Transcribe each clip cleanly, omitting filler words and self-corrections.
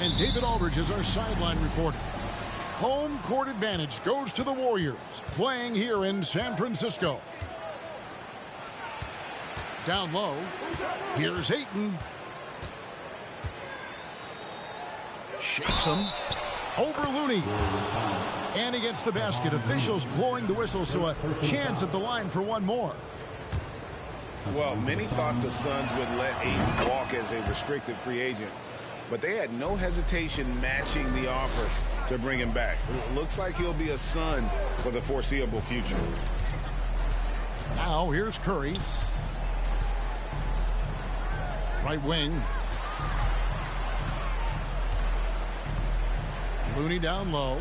And David Aldridge is our sideline reporter. Home court advantage goes to the Warriors, playing here in San Francisco. Down low, here's Ayton. Shakes him. Over Looney. And against the basket. Officials blowing the whistle, so a chance at the line for one more. Well, many thought the Suns would let Ayton walk as a restricted free agent, but they had no hesitation matching the offer to bring him back. It looks like he'll be a Sun for the foreseeable future. Now here's Curry. Right wing. Looney down low.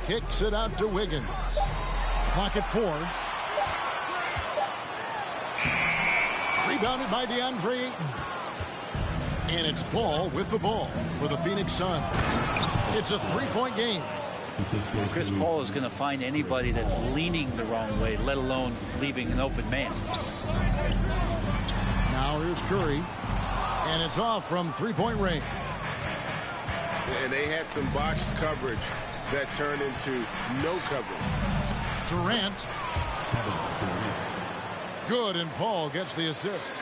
Kicks it out to Wiggins. Clock at 4. Rebounded by DeAndre Ayton. And it's Paul with the ball for the Phoenix Suns. It's a 3-point game. Chris Paul is going to find anybody that's leaning the wrong way, let alone leaving an open man. Now here's Curry. And it's off from 3-point range. And they had some botched coverage that turned into no coverage. Durant. Good, and Paul gets the assist.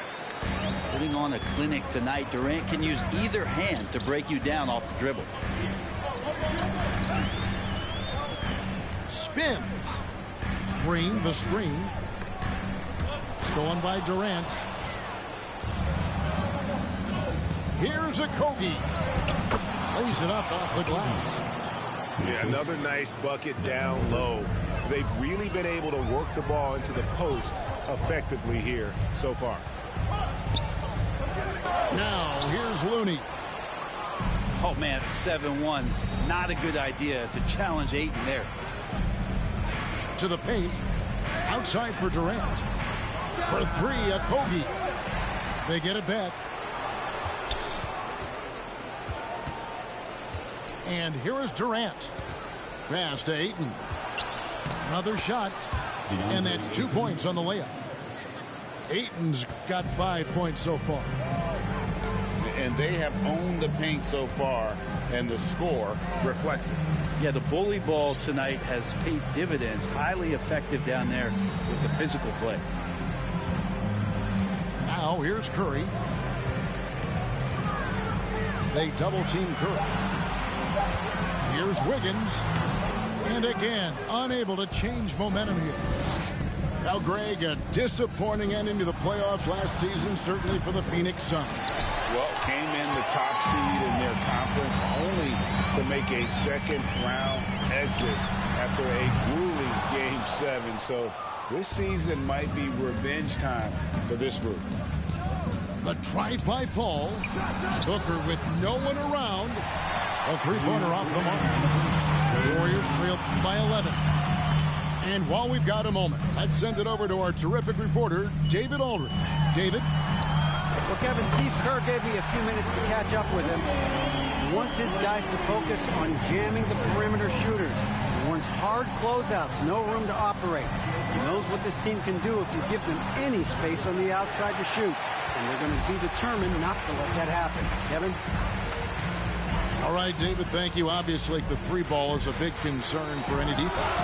Putting on a clinic tonight. Durant can use either hand to break you down off the dribble. Spins. Green, the screen. Stolen by Durant. Here's a Kogi. Lays it up off the glass. Yeah, another nice bucket down low. They've really been able to work the ball into the post effectively here so far. Now, here's Looney. Oh, man, 7-1. Not a good idea to challenge Ayton there. To the paint. Outside for Durant. For 3, a Kogi. They get it back. And here is Durant. Pass to Ayton. Another shot. And that's 2 points on the layup. Ayton's got 5 points so far. And they have owned the paint so far, and the score reflects it. Yeah, the bully ball tonight has paid dividends. Highly effective down there with the physical play. Now here's Curry. They double team Curry. Here's Wiggins. And again, unable to change momentum here. Now, Greg, a disappointing ending to the playoffs last season, certainly for the Phoenix Suns. Well, came in the top seed in their conference only to make a second-round exit after a grueling Game 7. So this season might be revenge time for this group. The drive by Paul. Booker with no one around. A three-pointer off the mark. The Warriors trail by 11. And while we've got a moment, let's send it over to our terrific reporter, David Aldridge. David? Well, Kevin, Steve Kerr gave me a few minutes to catch up with him. He wants his guys to focus on jamming the perimeter shooters. He wants hard closeouts, no room to operate. He knows what this team can do if you give them any space on the outside to shoot. And they're going to be determined not to let that happen. Kevin? All right, David, thank you. Obviously, the three ball is a big concern for any defense.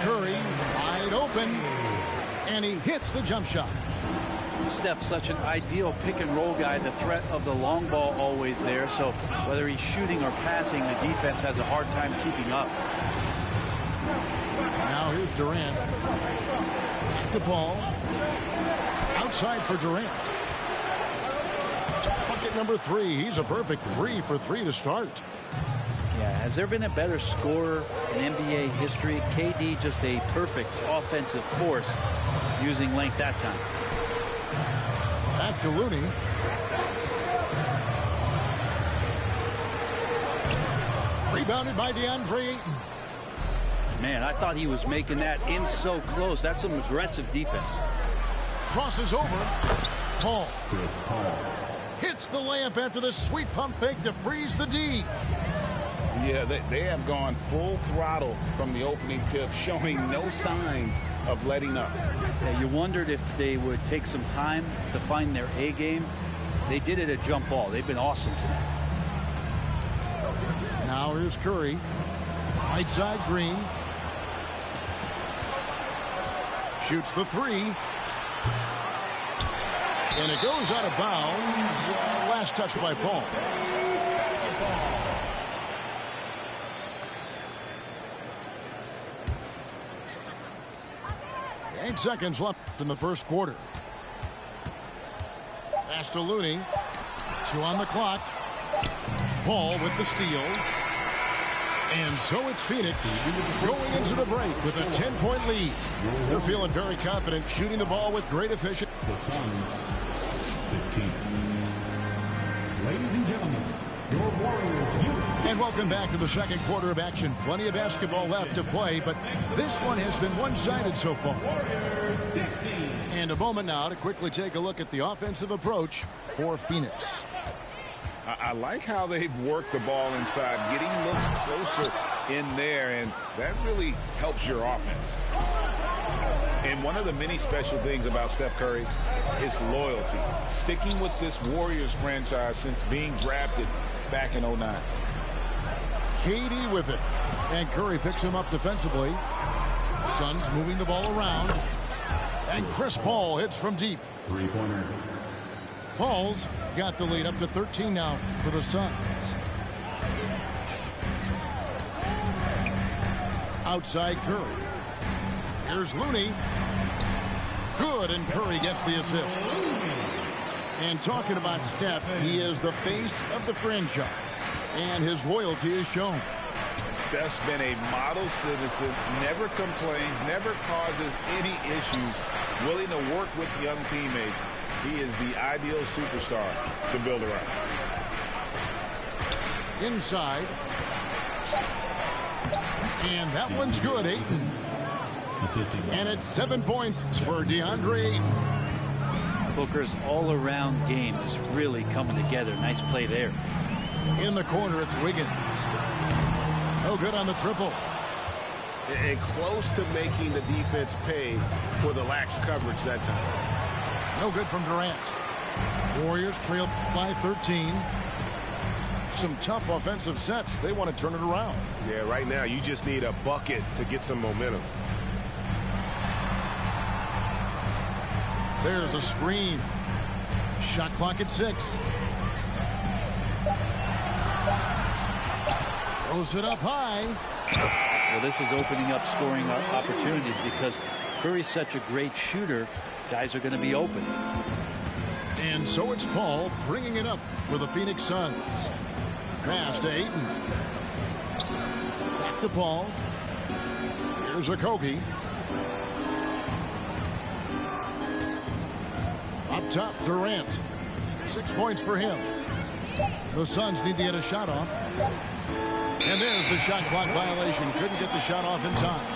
Curry wide open, and he hits the jump shot. Steph, such an ideal pick-and-roll guy. The threat of the long ball always there. So whether he's shooting or passing, the defense has a hard time keeping up. Now here's Durant. Back the ball. Outside for Durant. Bucket number 3. He's a perfect 3 for 3 to start. Yeah, has there been a better scorer in NBA history? KD just a perfect offensive force using length that time. Back to Looney. Rebounded by DeAndre Ayton. Man, I thought he was making that in so close. That's some aggressive defense. Crosses over. Paul. Hits the layup after the sweet pump fake to freeze the D. Yeah, they have gone full throttle from the opening tip, showing no signs of letting up. Yeah, you wondered if they would take some time to find their A game. They did it at jump ball. They've been awesome tonight. Now here's Curry. Right side, Green. Shoots the three. And it goes out of bounds. Last touch by Paul. 8 seconds left in the first quarter. Pass to Looney. 2 on the clock. Paul with the steal. And so it's Phoenix going into the break with a 10-point lead. They're feeling very confident, shooting the ball with great efficiency. The Suns, 15. Ladies and gentlemen, your Warriors. And welcome back to the second quarter of action. Plenty of basketball left to play, but this one has been one-sided so far. And a moment now to quickly take a look at the offensive approach for Phoenix. I like how they've worked the ball inside, getting looks closer in there, and that really helps your offense. And one of the many special things about Steph Curry is loyalty. Sticking with this Warriors franchise since being drafted back in 09. KD with it. And Curry picks him up defensively. Suns moving the ball around. And Chris Paul hits from deep. Three-pointer. Paul's got the lead up to 13 now for the Suns. Outside Curry. Here's Looney. Good, and Curry gets the assist. And talking about Steph, he is the face of the franchise. And his loyalty is shown. Steph's been a model citizen, never complains, never causes any issues, willing to work with young teammates. He is the ideal superstar to build around. Inside. And that one's good, Ayton. And it's 7 points for DeAndre Ayton. Booker's all-around game is really coming together. Nice play there. In the corner, it's Wiggins. No good on the triple. And close to making the defense pay for the lax coverage that time. No good from Durant. Warriors trail by 13. Some tough offensive sets. They want to turn it around. Yeah, right now you just need a bucket to get some momentum. There's a screen. Shot clock at 6. Throws it up high. Well, this is opening up scoring opportunities because Curry's such a great shooter. Guys are going to be open. And so it's Paul bringing it up for the Phoenix Suns. Pass to Ayton. Back to Paul. Here's Okogie. Up top, Durant. 6 points for him. The Suns need to get a shot off. And there's the shot clock violation. Couldn't get the shot off in time.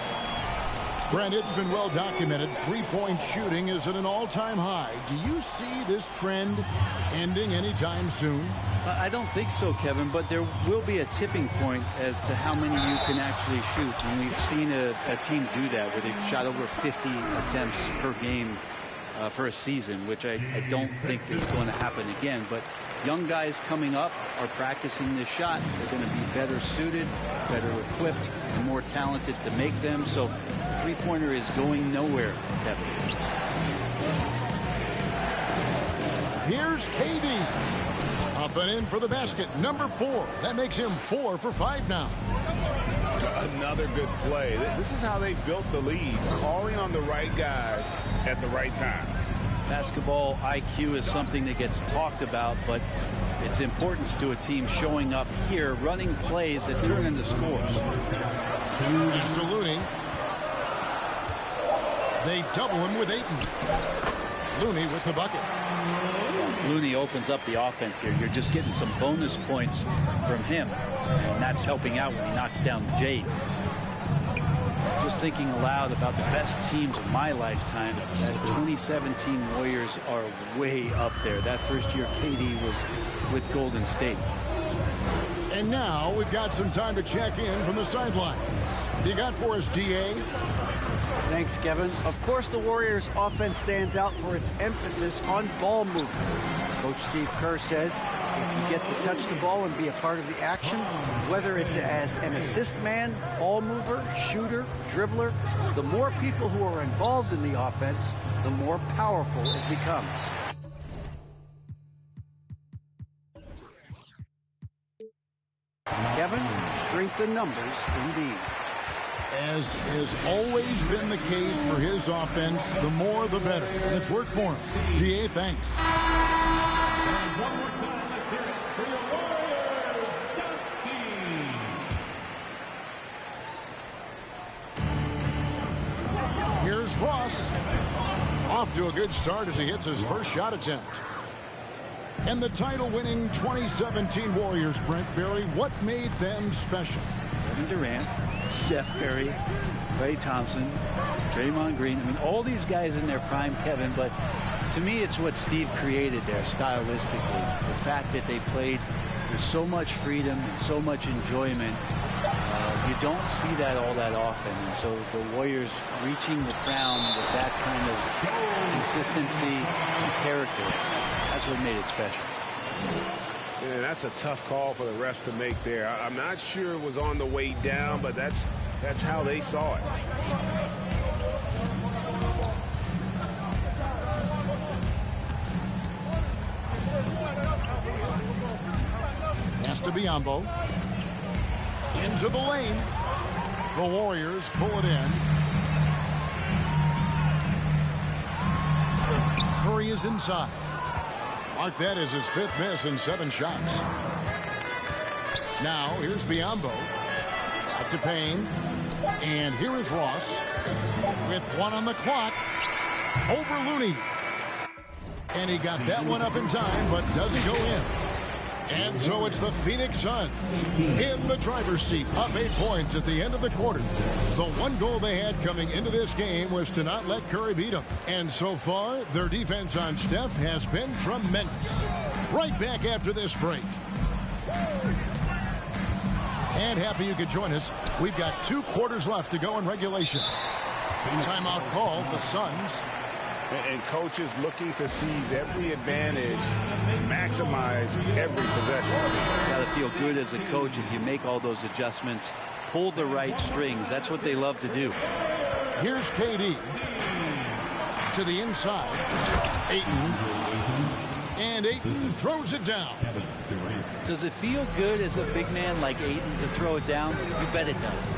Brent, it's been well documented. Three-point shooting is at an all-time high. Do you see this trend ending anytime soon? I don't think so, Kevin, but there will be a tipping point as to how many you can actually shoot. And we've seen a team do that where they've shot over 50 attempts per game for a season, which I don't think is going to happen again. But young guys coming up are practicing this shot. They're going to be better suited, better equipped, and more talented to make them. So the three-pointer is going nowhere, Kevin. Here's KD. Up and in for the basket. Number 4. That makes him 4 for 5 now. Another good play. This is how they built the lead, calling on the right guys at the right time. Basketball IQ is something that gets talked about, but its importance to a team showing up here, running plays that turn into scores. Pass to Looney. They double him with Ayton. Looney with the bucket. Looney opens up the offense here. You're just getting some bonus points from him, and that's helping out when he knocks down Jays. Just thinking aloud about the best teams of my lifetime, that 2017 Warriors are way up there. That first year KD was with Golden State. And now we've got some time to check in from the sidelines. You got for us, DA? Thanks, Kevin. Of course, the Warriors' offense stands out for its emphasis on ball movement. Coach Steve Kerr says If you get to touch the ball and be a part of the action, whether it's as an assist man, ball mover, shooter, dribbler, the more people who are involved in the offense, the more powerful it becomes. Kevin, strength in numbers indeed. As has always been the case for his offense, the more the better. And it's worked for him. GA, thanks. And one more time, let's hear it for your Warriors, Dusty. Here's Ross. Off to a good start as he hits his first shot attempt. And the title-winning 2017 Warriors, Brent Barry, what made them special? Kevin Durant, Steph Curry, Klay Thompson, Draymond Green. I mean, all these guys in their prime, Kevin, but to me, it's what Steve created there stylistically. The fact that they played with so much freedom and so much enjoyment. You don't see that all that often. And so the Warriors reaching the crown with that kind of consistency and character, that's what made it special. Yeah, that's a tough call for the refs to make there. I'm not sure it was on the way down, but that's how they saw it. Has to be Biyombo. Into the lane. The Warriors pull it in. Curry is inside. Mark that as his fifth miss in 7 shots. Now here's Biyombo. Back to Payne. And here is Ross. With 1 on the clock. Over Looney. And he got that one up in time, but doesn't go in. And so it's the Phoenix Suns in the driver's seat, up 8 points at the end of the quarter. The one goal they had coming into this game was to not let Curry beat them. And so far, their defense on Steph has been tremendous. Right back after this break. And happy you could join us. We've got 2 quarters left to go in regulation. Timeout called, the Suns. And coaches looking to seize every advantage, maximize every possession. Got to feel good as a coach if you make all those adjustments, pull the right strings. That's what they love to do. Here's KD. To the inside. Ayton. And Ayton throws it down. Does it feel good as a big man like Ayton to throw it down? You bet it does.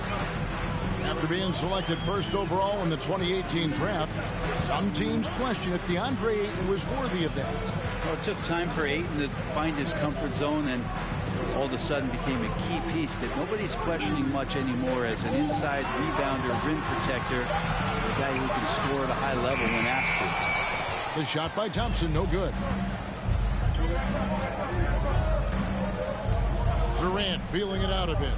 After being selected first overall in the 2018 draft, some teams question if DeAndre Ayton was worthy of that. Well, it took time for Ayton to find his comfort zone and all of a sudden became a key piece that nobody's questioning much anymore as an inside rebounder, rim protector, a guy who can score at a high level when asked to. The shot by Thompson, no good. Durant feeling it out a bit.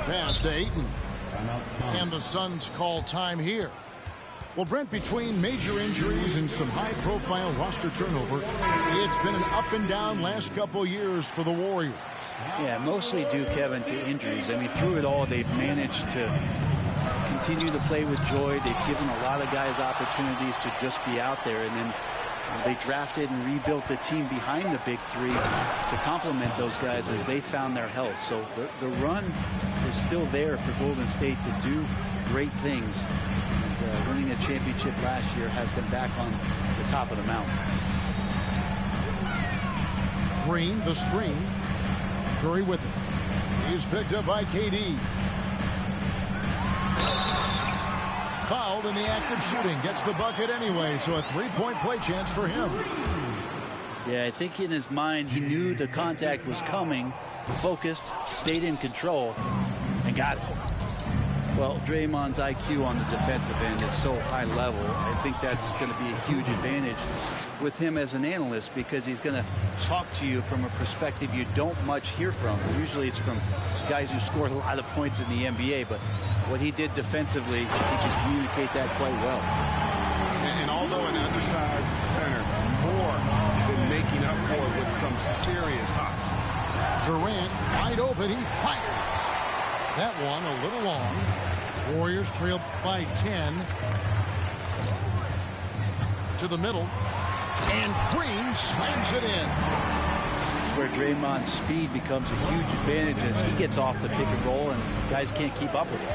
Pass to Ayton. And the Suns call time here. Well, Brent, between major injuries and some high-profile roster turnover, it's been an up and down last couple years for the Warriors. Yeah, mostly due, Kevin, to injuries. I mean, through it all, they've managed to continue to play with joy. They've given a lot of guys opportunities to just be out there, and then they drafted and rebuilt the team behind the big 3 to complement those guys as they found their health. So the run is still there for Golden State to do great things. And winning a championship last year has them back on the top of the mountain. Green, the screen. Curry with it. He's picked up by KD. Fouled in the act of shooting. Gets the bucket anyway, so a 3-point play chance for him. Yeah, I think in his mind he knew the contact was coming, focused, stayed in control, and got it. Well, Draymond's IQ on the defensive end is so high level. I think that's going to be a huge advantage with him as an analyst because he's going to talk to you from a perspective you don't much hear from. Usually it's from guys who scored a lot of points in the NBA, but what he did defensively, he can communicate that quite well. And although an undersized center, Moore been making up for it with some serious hops. Durant wide open. He fires. That one a little long. Warriors trail by 10. To the middle. And Green slams it in. This is where Draymond's speed becomes a huge advantage as he gets off the pick and roll and guys can't keep up with him.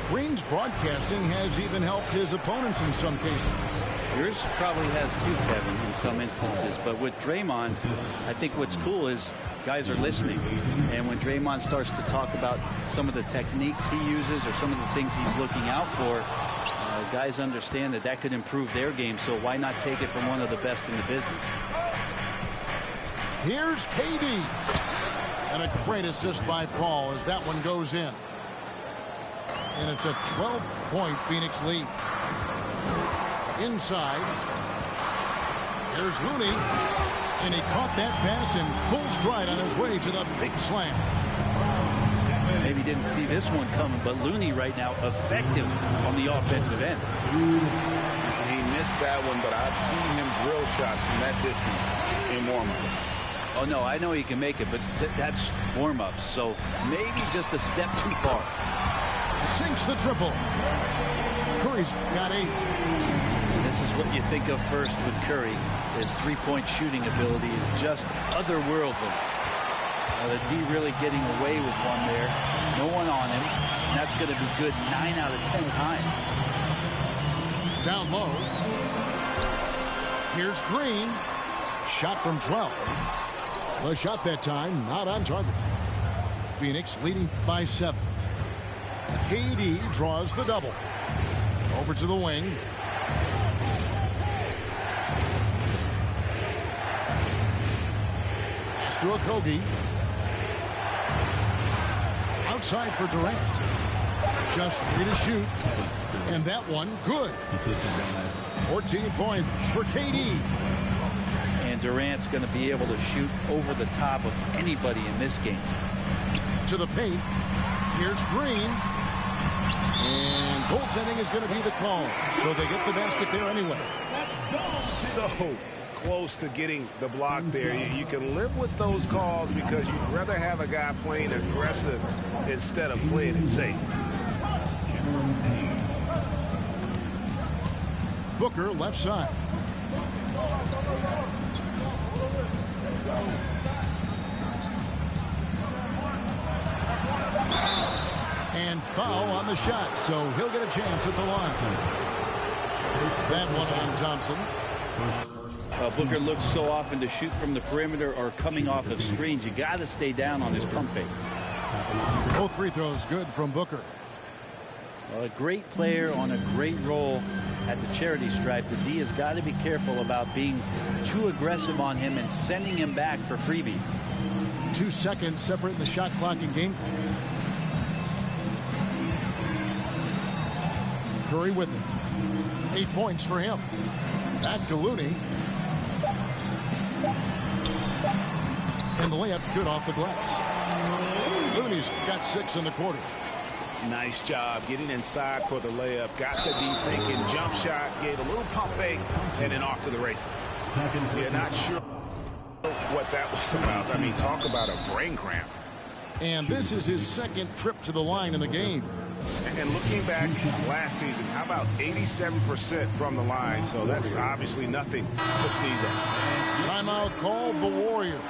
Green's broadcasting has even helped his opponents in some cases. Yours probably has too, Kevin, in some instances. But with Draymond, I think what's cool is guys are listening. And when Draymond starts to talk about some of the techniques he uses or some of the things he's looking out for, guys understand that that could improve their game. So why not take it from one of the best in the business? Here's KD. And a great assist by Paul as that one goes in. And it's a 12-point Phoenix lead. Inside. Here's Looney. And he caught that pass in full stride on his way to the big slam. Maybe didn't see this one coming, but Looney right now effective on the offensive end. He missed that one, but I've seen him drill shots from that distance in warm-up. Oh, no, I know he can make it, but that's warm-ups. So maybe just a step too far. Sinks the triple. Curry's got 8. This is what you think of first with Curry. His three-point shooting ability is just otherworldly. The D really getting away with one there. No one on him. And that's going to be good 9 out of 10 times. Down low. Here's Green. Shot from 12. The shot that time not on target. Phoenix leading by 7. KD draws the double. Over to the wing. Pass to Okogie. Outside for Durant. Just 3 to shoot. And that one good. 14 points for KD. And Durant's going to be able to shoot over the top of anybody in this game. To the paint. Here's Green. And goaltending is going to be the call. So they get the basket there anyway. So close to getting the block there. You can live with those calls because you'd rather have a guy playing aggressive instead of playing it safe. Booker left side. And foul on the shot, so he'll get a chance at the line. That one on Thompson. Booker looks so often to shoot from the perimeter or coming off of screens. You got to stay down on this pump fake. Both free throws good from Booker. A great player on a great role at the charity stripe. The D has got to be careful about being too aggressive on him and sending him back for freebies. 2 seconds separating the shot clock and game clock. Curry with it. 8 points for him. Back to Looney. And the layup's good off the glass. Looney's got 6 in the quarter. Nice job getting inside for the layup. Got the deep thinking jump shot, gave a little pump fake, and then off to the races. Yeah, not sure what that was about. I mean, talk about a brain cramp. And this is his second trip to the line in the game. And looking back last season, how about 87% from the line? So that's obviously nothing to sneeze at. Timeout called the Warriors.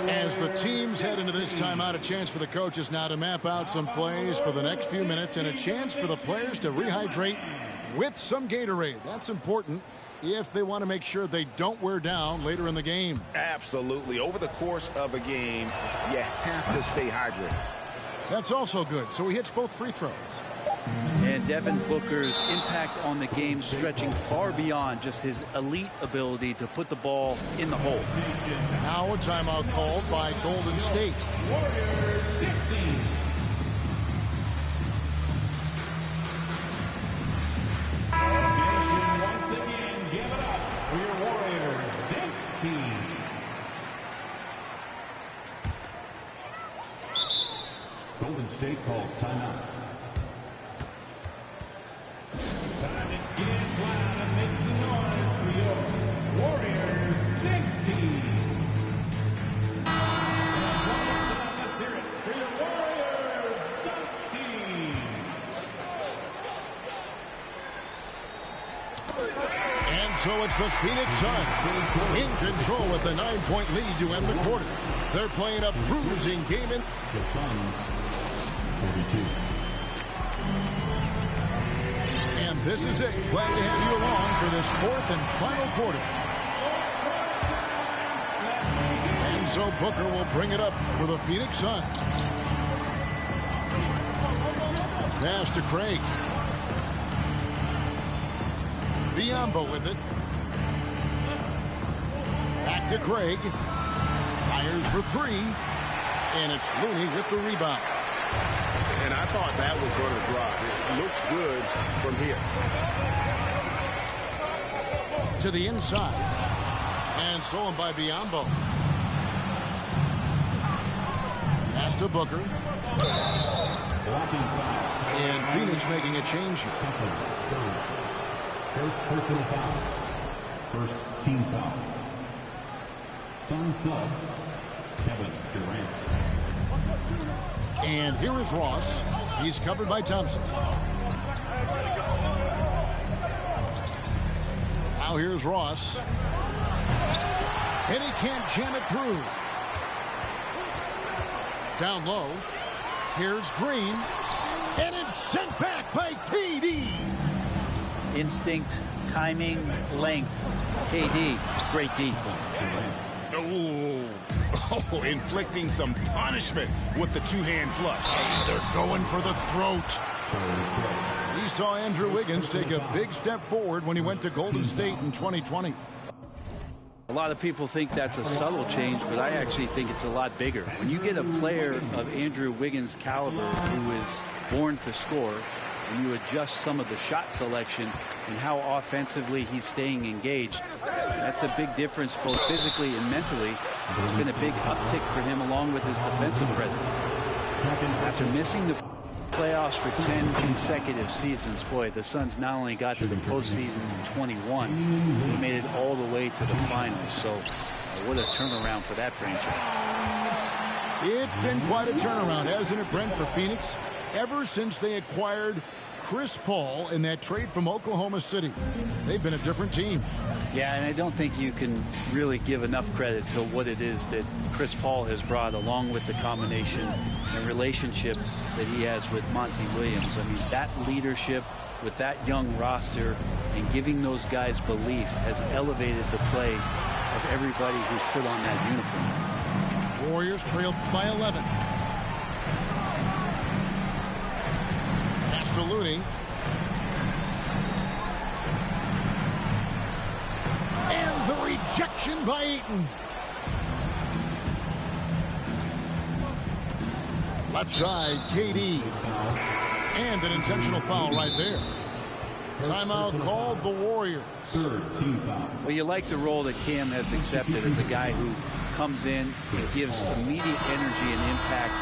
As the teams head into this timeout, a chance for the coaches now to map out some plays for the next few minutes and a chance for the players to rehydrate with some Gatorade. That's important if they want to make sure they don't wear down later in the game. Absolutely. Over the course of a game, you have to stay hydrated. That's also good. So he hits both free throws. And Devin Booker's impact on the game stretching far beyond just his elite ability to put the ball in the hole. Now a timeout called by Golden State. Warriors 15. Once again, give it up for your Warriors Knicks team. Golden State calls timeout. Time to get loud and make some noise for your Warriors Knicks team. One more time, let's hear it for your Warriors Knicks team. And so it's the Phoenix Suns in control with the 9-point lead to end the quarter. They're playing a bruising game. The Suns, 42. And this is it. Glad to have you along for this fourth and final quarter. And so Booker will bring it up for the Phoenix Suns. Pass to Craig. Biyombo with it. Back to Craig. Fires for three. And it's Looney with the rebound. And I thought that was going to drop. It looks good from here. To the inside. And stolen by Biyombo. Pass to Booker. And Phoenix making a change here. First personal foul. First team foul. Suns sub. Kevin Durant. And here is Ross. He's covered by Thompson. Now here's Ross. And he can't jam it through. Down low. Here's Green. And it's sent back by KD. Instinct, timing, length. KD, great D. Oh, inflicting some punishment with the two-hand flush. Hey, they're going for the throat. We saw Andrew Wiggins take a big step forward when he went to Golden State in 2020. A lot of people think that's a subtle change, but I actually think it's a lot bigger. When you get a player of Andrew Wiggins' caliber who is born to score, and you adjust some of the shot selection and how offensively he's staying engaged, that's a big difference both physically and mentally. It's been a big uptick for him along with his defensive presence. After missing the playoffs for 10 consecutive seasons, boy, the Suns not only got to the postseason in 21, they made it all the way to the finals. So what a turnaround for that franchise. It's been quite a turnaround, hasn't it, Brent, for Phoenix? Ever since they acquired Chris Paul in that trade from Oklahoma City, they've been a different team. Yeah, and I don't think you can really give enough credit to what it is that Chris Paul has brought, along with the combination and relationship that he has with Monty Williams. I mean, that leadership with that young roster and giving those guys belief has elevated the play of everybody who's put on that uniform. Warriors trailed by 11. Pass to Looney. And the rejection by Ayton. Left side, KD. And an intentional foul right there. Timeout called the Warriors. Well, you like the role that Cam has accepted as a guy who comes in and gives immediate energy and impact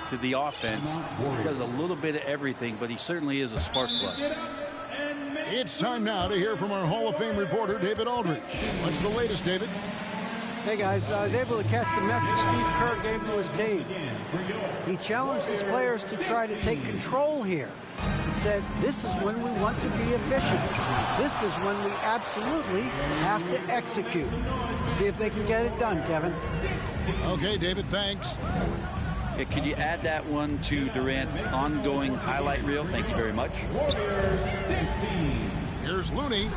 to the offense. He does a little bit of everything, but he certainly is a spark plug. It's time now to hear from our Hall of Fame reporter, David Aldridge. What's the latest, David? Hey, guys, I was able to catch the message Steve Kerr gave to his team. He challenged his players to try to take control here. He said, this is when we want to be efficient. This is when we absolutely have to execute. See if they can get it done, Kevin. Okay, David, thanks. Hey, could you add that one to Durant's ongoing highlight reel? Thank you very much. Here's Looney.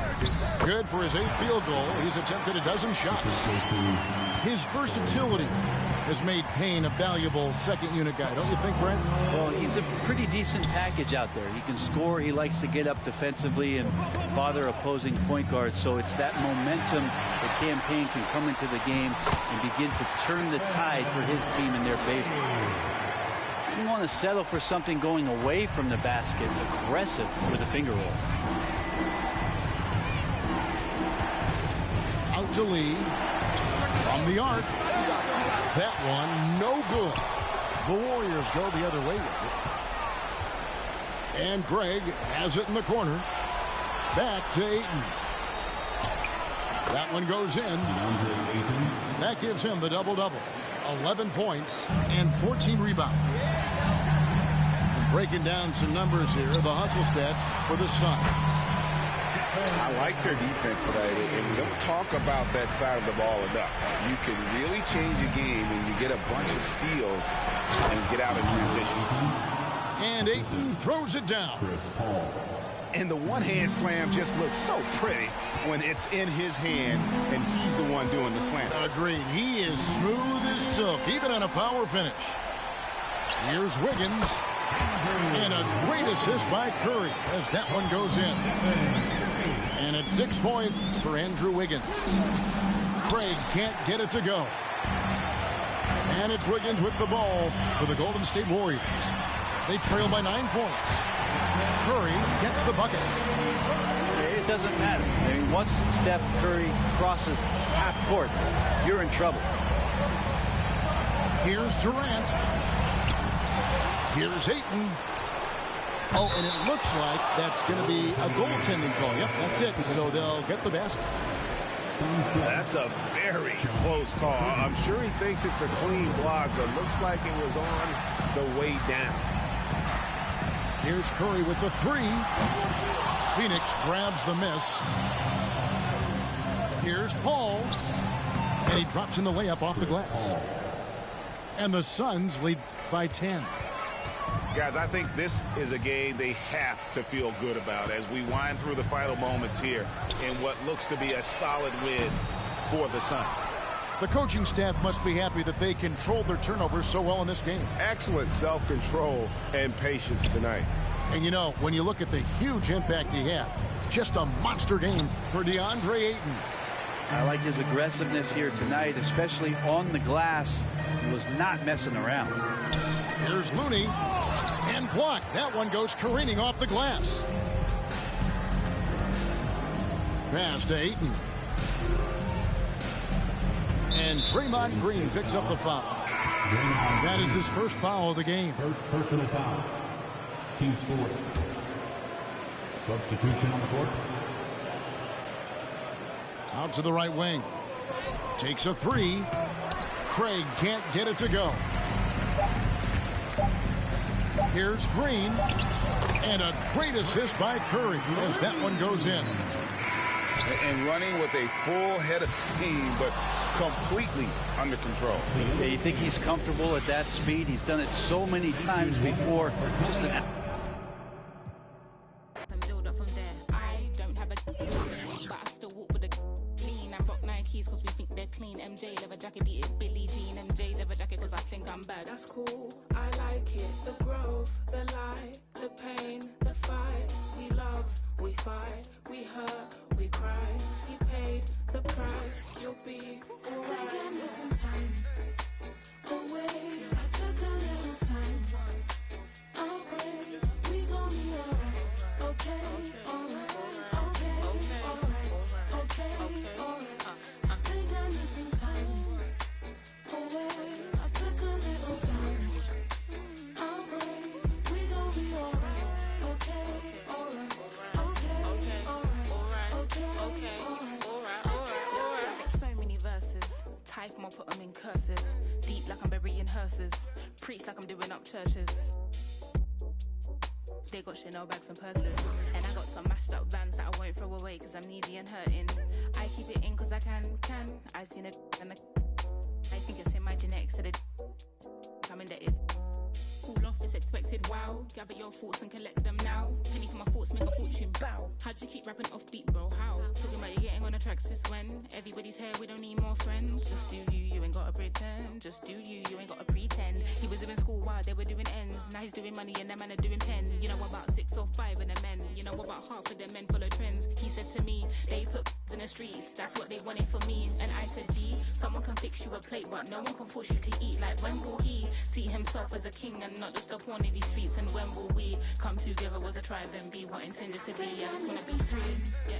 Good for his 8th field goal. He's attempted a dozen shots. His versatility has made Payne a valuable second unit guy, don't you think, Brent? Well, he's a pretty decent package out there. He can score. He likes to get up defensively and bother opposing point guards. So it's that momentum that Cam Payne can come into the game and begin to turn the tide for his team in their favor. You want to settle for something going away from the basket, aggressive with a finger roll. Out to Lee. From the arc. That one, no good. The Warriors go the other way with it. And Craig has it in the corner. Back to Ayton. That one goes in. That gives him the double-double. 11 points and 14 rebounds. And breaking down some numbers here, the hustle stats for the Suns. I like their defense tonight, and we don't talk about that side of the ball enough. You can really change a game when you get a bunch of steals and get out in transition. And Ayton throws it down. And the one-hand slam just looks so pretty when it's in his hand and he's the one doing the slam. Agreed. He is smooth as silk, even on a power finish. Here's Wiggins. And a great assist by Curry as that one goes in. And it's 6 points for Andrew Wiggins. Craig can't get it to go. And it's Wiggins with the ball for the Golden State Warriors. They trail by 9 points. Curry gets the bucket. It doesn't matter. I mean, once Steph Curry crosses half court, you're in trouble. Here's Durant. Here's Ayton. Oh, and it looks like that's going to be a goaltending call. Yep, that's it. So they'll get the basket. That's a very close call. I'm sure he thinks it's a clean block, but looks like it was on the way down. Here's Curry with the three. Phoenix grabs the miss. Here's Paul. And he drops in the layup off the glass. And the Suns lead by 10. Guys, I think this is a game they have to feel good about as we wind through the final moments here in what looks to be a solid win for the Suns. The coaching staff must be happy that they controlled their turnovers so well in this game. Excellent self-control and patience tonight. And you know, when you look at the huge impact he had, just a monster game for DeAndre Ayton. I like his aggressiveness here tonight, especially on the glass. He was not messing around. Here's Looney. And blocked. That one goes careening off the glass. Pass to Ayton. And Draymond Green picks up the foul. That is his first foul of the game. First personal foul. Team's fourth. Substitution on the court. Out to the right wing. Takes a three. Craig can't get it to go. Here's Green. And a great assist by Curry as that one goes in. And running with a full head of steam, but completely under control. Yeah, you think he's comfortable at that speed? He's done it so many times before. Just an... build up from there. I don't have a but I still walk with a lean. I rock Nikes because we think they're clean. MJ leather jacket, beat it Billie Jean. MJ leather jacket because I think I'm bad. That's cool, I like it. The growth, the light, the pain, the fight. We love, we fight, we hurt, we cry. He paid the price, you'll be alright. Give me some time away. I took a little time. I'll pray, we gon' be alright. Okay, alright, okay, alright, okay, alright. I think I need some time away. I took a little time. I'll pray, we gon' be alright. Okay, alright, okay, alright. So many verses. Type more, put them in cursive. Deep like I'm burying hearses. Preach like I'm doing up churches. They got Chanel bags and purses. And I got some mashed up vans that I won't throw away cause I'm needy and hurting. I keep it in cause I can. I seen it and I think it's in my genetics that I'm indebted. Cool off is expected, wow. Gather your thoughts and collect them now. Penny for my thoughts, make a fortune, bow. How'd you keep rapping off beat, bro? How? Talking about you getting on the tracks since when? Everybody's here, we don't need more friends. Just do you ain't gotta pretend. Just do you ain't gotta pretend. He was doing school while they were doing ends. Now he's doing money and the man are doing pen. You know about 6 or 5 of the men. You know about half of the men follow trends. He said to me, they put in the streets. That's what they wanted for me. And I said, gee, someone can fix you a plate, but no one can force you to eat. Like when will he see himself as a king and not just a pawn in these streets? And when will we come together as a tribe and be what intended to be? I just wanna be free, yeah.